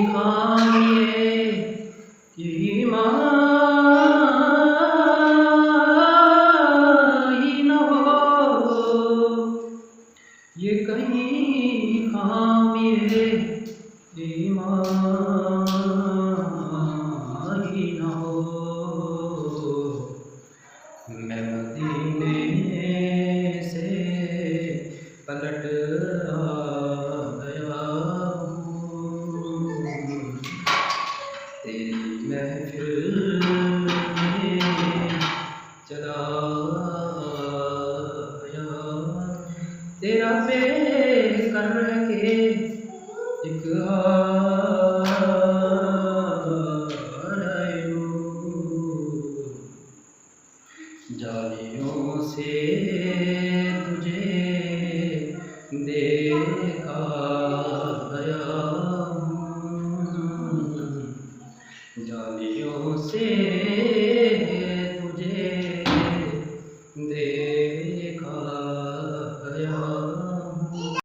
खामिए ईमान ही न हो, ये कहीं खामिए ईमान ही न हो। मैं मदीने से पलट गया हूँ, तेरी महफिल में चला गया, तेरा पे करके एक जालियों से तुझे देखा गया हूँ, जालियों से तुझे देखा